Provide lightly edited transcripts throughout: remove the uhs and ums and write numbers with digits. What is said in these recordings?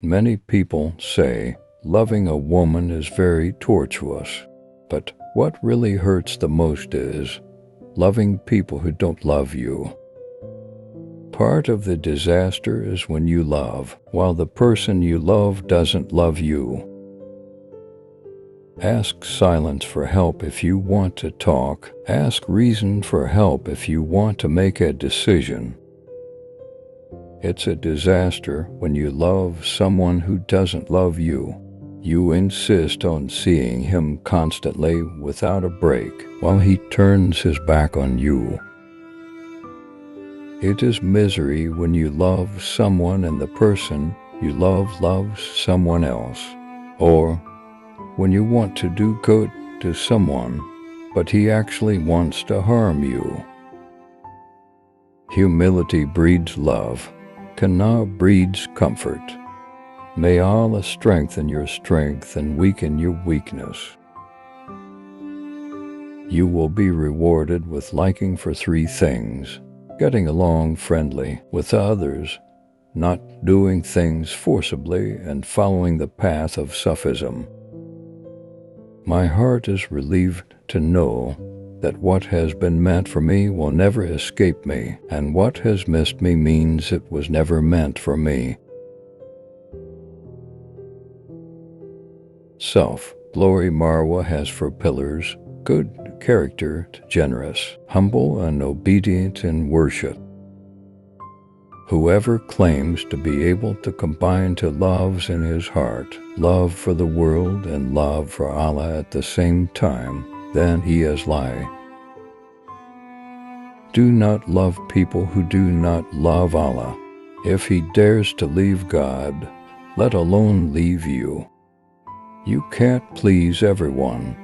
Many people say loving a woman is very tortuous, but what really hurts the most is loving people who don't love you. Part of the disaster is when you love, while the person you love doesn't love you. Ask silence for help if you want to talk. Ask reason for help if you want to make a decision. It's a disaster when you love someone who doesn't love you. You insist on seeing him constantly without a break while he turns his back on you. It is misery when you love someone and the person you love loves someone else, or when you want to do good to someone, but he actually wants to harm you. Humility breeds love. Kana breeds comfort. May Allah strengthen your strength and weaken your weakness. You will be rewarded with liking for 3 things: getting along friendly with others, not doing things forcibly, and following the path of Sufism. My heart is relieved to know that what has been meant for me will never escape me, and what has missed me means it was never meant for me. Self-glory Marwa has for pillars: good character, generous, humble, and obedient in worship. Whoever claims to be able to combine 2 loves in his heart, love for the world and love for Allah at the same time, then he is lie. Do not love people who do not love Allah. If he dares to leave God, let alone leave you. You can't please everyone.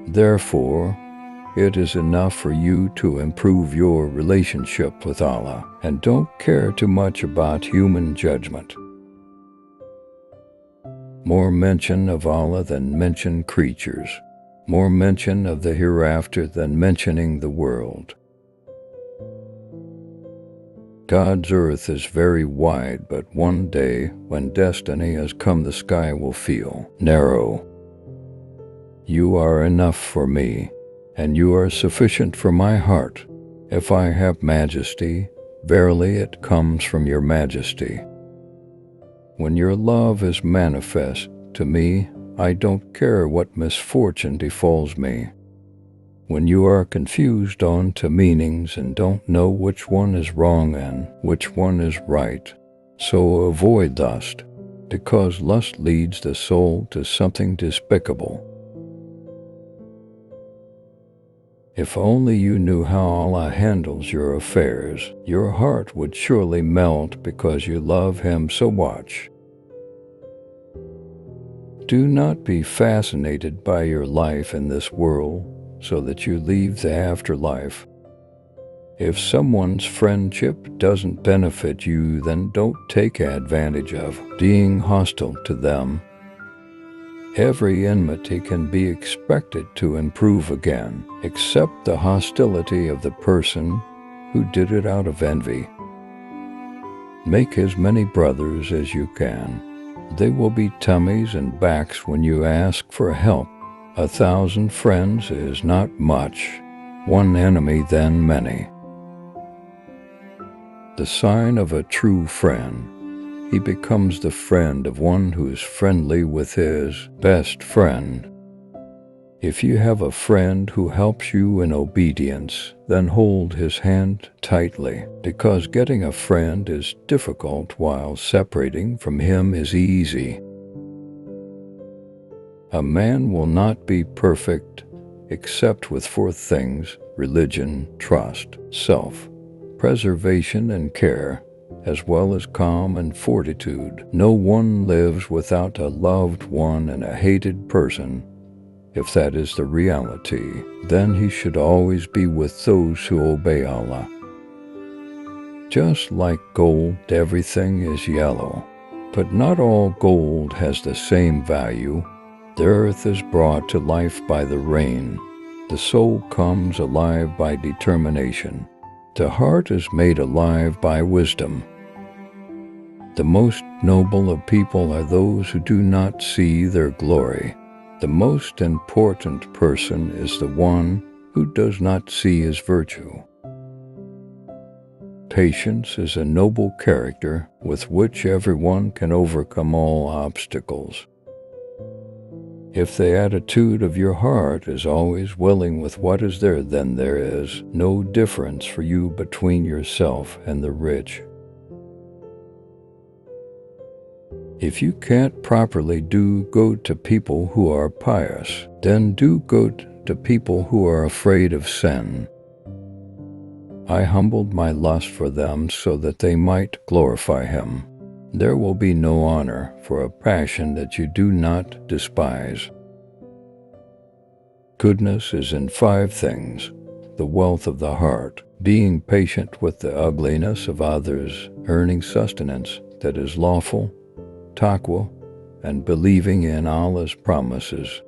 Therefore, it is enough for you to improve your relationship with Allah and don't care too much about human judgment. More mention of Allah than mention creatures. More mention of the hereafter than mentioning the world. God's earth is very wide, but one day, when destiny has come, the sky will feel narrow. You are enough for me, and you are sufficient for my heart. If I have majesty, verily it comes from your majesty. When your love is manifest to me, I don't care what misfortune befalls me. When you are confused on to meanings and don't know which one is wrong and which one is right, so avoid lust, because lust leads the soul to something despicable. If only you knew how Allah handles your affairs, your heart would surely melt because you love Him so much. Do not be fascinated by your life in this world so that you leave the afterlife. If someone's friendship doesn't benefit you, then don't take advantage of being hostile to them. Every enmity can be expected to improve again, except the hostility of the person who did it out of envy. Make as many brothers as you can. They will be tummies and backs when you ask for help. 1,000 friends is not much, 1 enemy then many. The sign of a true friend: he becomes the friend of one who is friendly with his best friend. If you have a friend who helps you in obedience, then hold his hand tightly, because getting a friend is difficult while separating from him is easy. A man will not be perfect except with 4 things: religion, trust, self-preservation, and care, as well as calm and fortitude. No one lives without a loved one and a hated person. If that is the reality, then he should always be with those who obey Allah. Just like gold, everything is yellow, but not all gold has the same value. The earth is brought to life by the rain. The soul comes alive by determination. The heart is made alive by wisdom. The most noble of people are those who do not see their glory. The most important person is the one who does not see his virtue. Patience is a noble character with which everyone can overcome all obstacles. If the attitude of your heart is always willing with what is there, then there is no difference for you between yourself and the rich. If you can't properly do good to people who are pious, then do good to people who are afraid of sin. I humbled my lust for them so that they might glorify him. There will be no honor for a passion that you do not despise. Goodness is in 5 things: the wealth of the heart, being patient with the ugliness of others, earning sustenance that is lawful, taqwa, and believing in Allah's promises.